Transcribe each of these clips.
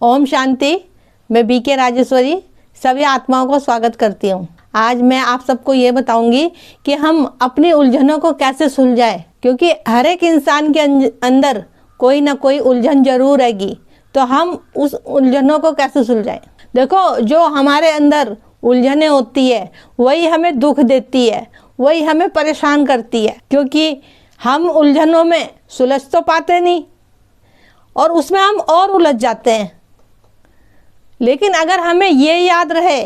ओम शांति। मैं बीके राजेश्वरी सभी आत्माओं को स्वागत करती हूँ। आज मैं आप सबको ये बताऊंगी कि हम अपनी उलझनों को कैसे सुलझाएं, क्योंकि हर एक इंसान के अंदर कोई ना कोई उलझन जरूर रहेगी। तो हम उस उलझनों को कैसे सुलझाएं। देखो, जो हमारे अंदर उलझनें होती है वही हमें दुख देती है, वही हमें परेशान करती है, क्योंकि हम उलझनों में सुलझ तो पाते नहीं और उसमें हम और उलझ जाते हैं। लेकिन अगर हमें ये याद रहे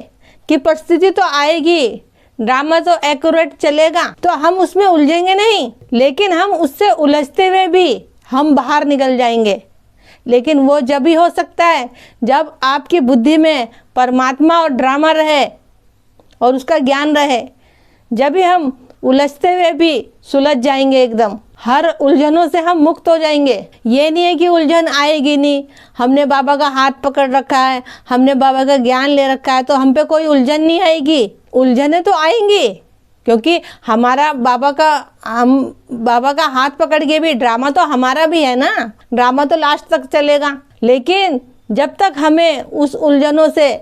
कि परिस्थिति तो आएगी, ड्रामा तो एक्यूरेट चलेगा, तो हम उसमें उलझेंगे नहीं, लेकिन हम उससे उलझते हुए भी हम बाहर निकल जाएंगे। लेकिन वो जब भी हो सकता है जब आपकी बुद्धि में परमात्मा और ड्रामा रहे और उसका ज्ञान रहे, जब भी हम उलझते हुए भी सुलझ जाएंगे। एकदम हर उलझनों से हम मुक्त हो जाएंगे। ये नहीं है कि उलझन आएगी नहीं, हमने बाबा का हाथ पकड़ रखा है, हमने बाबा का ज्ञान ले रखा है तो हम पे कोई उलझन नहीं आएगी। उलझनें तो आएंगी, क्योंकि हम बाबा का हाथ पकड़ के भी ड्रामा तो हमारा भी है ना, ड्रामा तो लास्ट तक चलेगा। लेकिन जब तक हमें उस उलझनों से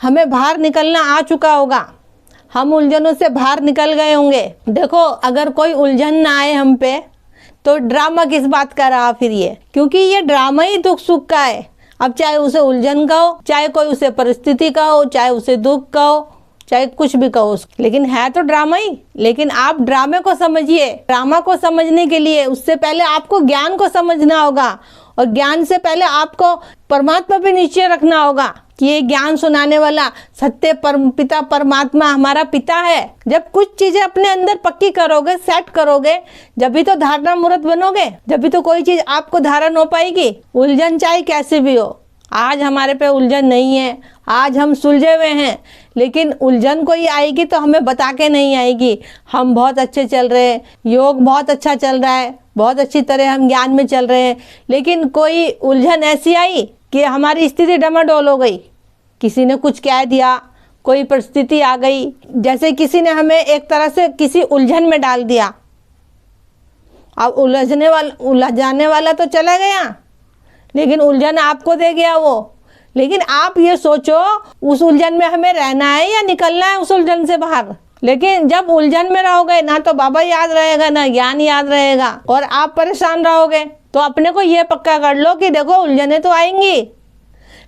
हमें बाहर निकलना आ चुका होगा, हम उलझनों से बाहर निकल गए होंगे। देखो, अगर कोई उलझन ना आए हम पे तो ड्रामा किस बात का रहा फिर ये, क्योंकि ये ड्रामा ही दुख सुख का है। अब चाहे उसे उलझन का हो, चाहे कोई उसे परिस्थिति का हो, चाहे उसे दुख का हो, चाहे कुछ भी कहो, लेकिन है तो ड्रामा ही। लेकिन आप ड्रामे को समझिए। ड्रामा को समझने के लिए उससे पहले आपको ज्ञान को समझना होगा, और ज्ञान से पहले आपको परमात्मा पे नीचे रखना होगा कि ये ज्ञान सुनाने वाला सत्य पिता परमात्मा हमारा पिता है। जब कुछ चीजें अपने अंदर पक्की करोगे, सेट करोगे, जब भी तो धारणा मूर्त बनोगे, जब भी तो कोई चीज आपको धारण हो पाएगी। उलझन चाहे कैसे भी हो, आज हमारे पे उलझन नहीं है, आज हम सुलझे हुए हैं, लेकिन उलझन कोई आएगी तो हमें बता के नहीं आएगी। हम बहुत अच्छे चल रहे हैं, योग बहुत अच्छा चल रहा है, बहुत अच्छी तरह हम ज्ञान में चल रहे हैं, लेकिन कोई उलझन ऐसी आई कि हमारी स्थिति डमाडोल हो गई। किसी ने कुछ कह दिया, कोई परिस्थिति आ गई, जैसे किसी ने हमें एक तरह से किसी उलझन में डाल दिया। अब उलझाने वाला तो चला गया, लेकिन उलझन आपको दे गया वो। लेकिन आप ये सोचो, उस उलझन में हमें रहना है या निकलना है उस उलझन से बाहर। लेकिन जब उलझन में रहोगे ना तो बाबा याद रहेगा, ना ज्ञान याद रहेगा, और आप परेशान रहोगे। तो अपने को ये पक्का कर लो कि देखो, उलझनें तो आएंगी,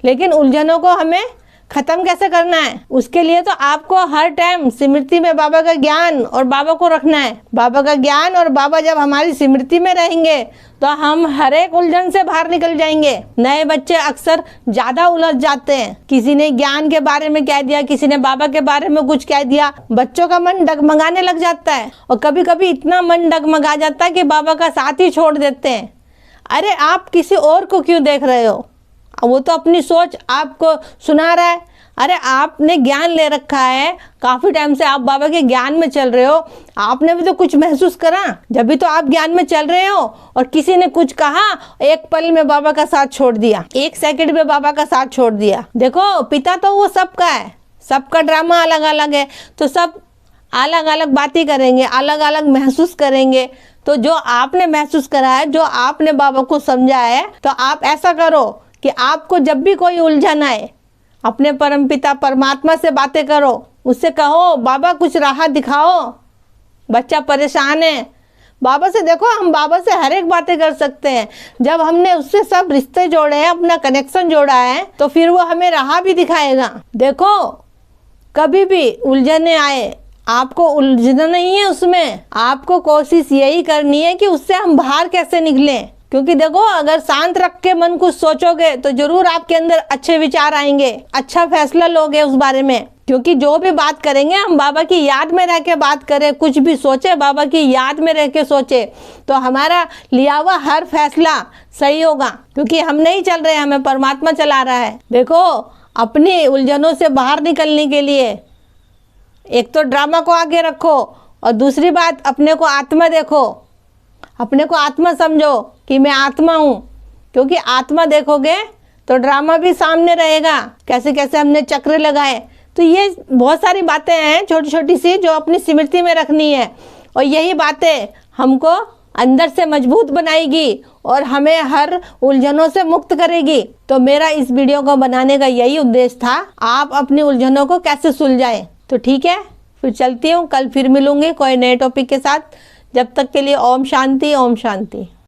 लेकिन उलझनों को हमें खत्म कैसे करना है। उसके लिए तो आपको हर टाइम स्मृति में बाबा का ज्ञान और बाबा को रखना है। बाबा का ज्ञान और बाबा जब हमारी स्मृति में रहेंगे तो हम हर एक उलझन से बाहर निकल जाएंगे। नए बच्चे अक्सर ज्यादा उलझ जाते हैं। किसी ने ज्ञान के बारे में कह दिया, किसी ने बाबा के बारे में कुछ कह दिया, बच्चों का मन डगमगाने लग जाता है, और कभी कभी इतना मन डगमगा जाता है कि बाबा का साथ ही छोड़ देते हैं। अरे आप किसी और को क्यों देख रहे हो, वो तो अपनी सोच आपको सुना रहा है। अरे आपने ज्ञान ले रखा है, काफ़ी टाइम से आप बाबा के ज्ञान में चल रहे हो, आपने भी तो कुछ महसूस करा, जब भी तो आप ज्ञान में चल रहे हो। और किसी ने कुछ कहा, एक पल में बाबा का साथ छोड़ दिया, एक सेकंड में बाबा का साथ छोड़ दिया। देखो, पिता तो वो सबका है, सबका ड्रामा अलग अलग है, तो सब अलग अलग बातें करेंगे, अलग अलग महसूस करेंगे। तो जो आपने महसूस करा है, जो आपने बाबा को समझा है, तो आप ऐसा करो कि आपको जब भी कोई उलझन आए, अपने परमपिता परमात्मा से बातें करो, उससे कहो बाबा कुछ राहत दिखाओ, बच्चा परेशान है। बाबा से देखो, हम बाबा से हर एक बातें कर सकते हैं। जब हमने उससे सब रिश्ते जोड़े हैं, अपना कनेक्शन जोड़ा है, तो फिर वो हमें राह भी दिखाएगा। देखो, कभी भी उलझने आए, आपको उलझना नहीं है उसमें, आपको कोशिश यही करनी है कि उससे हम बाहर कैसे निकलें। क्योंकि देखो, अगर शांत रख के मन को सोचोगे तो जरूर आपके अंदर अच्छे विचार आएंगे, अच्छा फैसला लोगे उस बारे में। क्योंकि जो भी बात करेंगे हम बाबा की याद में रह के बात करें, कुछ भी सोचे बाबा की याद में रह के सोचे, तो हमारा लिया हुआ हर फैसला सही होगा। क्योंकि हम नहीं चल रहे, हमें परमात्मा चला रहा है। देखो, अपनी उलझनों से बाहर निकलने के लिए एक तो ड्रामा को आगे रखो, और दूसरी बात, अपने को आत्मा देखो, अपने को आत्मा समझो कि मैं आत्मा हूँ। क्योंकि आत्मा देखोगे तो ड्रामा भी सामने रहेगा, कैसे कैसे हमने चक्र लगाए। तो ये बहुत सारी बातें हैं छोटी छोटी सी, जो अपनी स्मृति में रखनी है, और यही बातें हमको अंदर से मजबूत बनाएगी और हमें हर उलझनों से मुक्त करेगी। तो मेरा इस वीडियो को बनाने का यही उद्देश्य था, आप अपनी उलझनों को कैसे सुलझाएं। तो ठीक है, फिर चलती हूँ, कल फिर मिलूंगी कोई नए टॉपिक के साथ। जब तक के लिए ओम शांति, ओम शांति।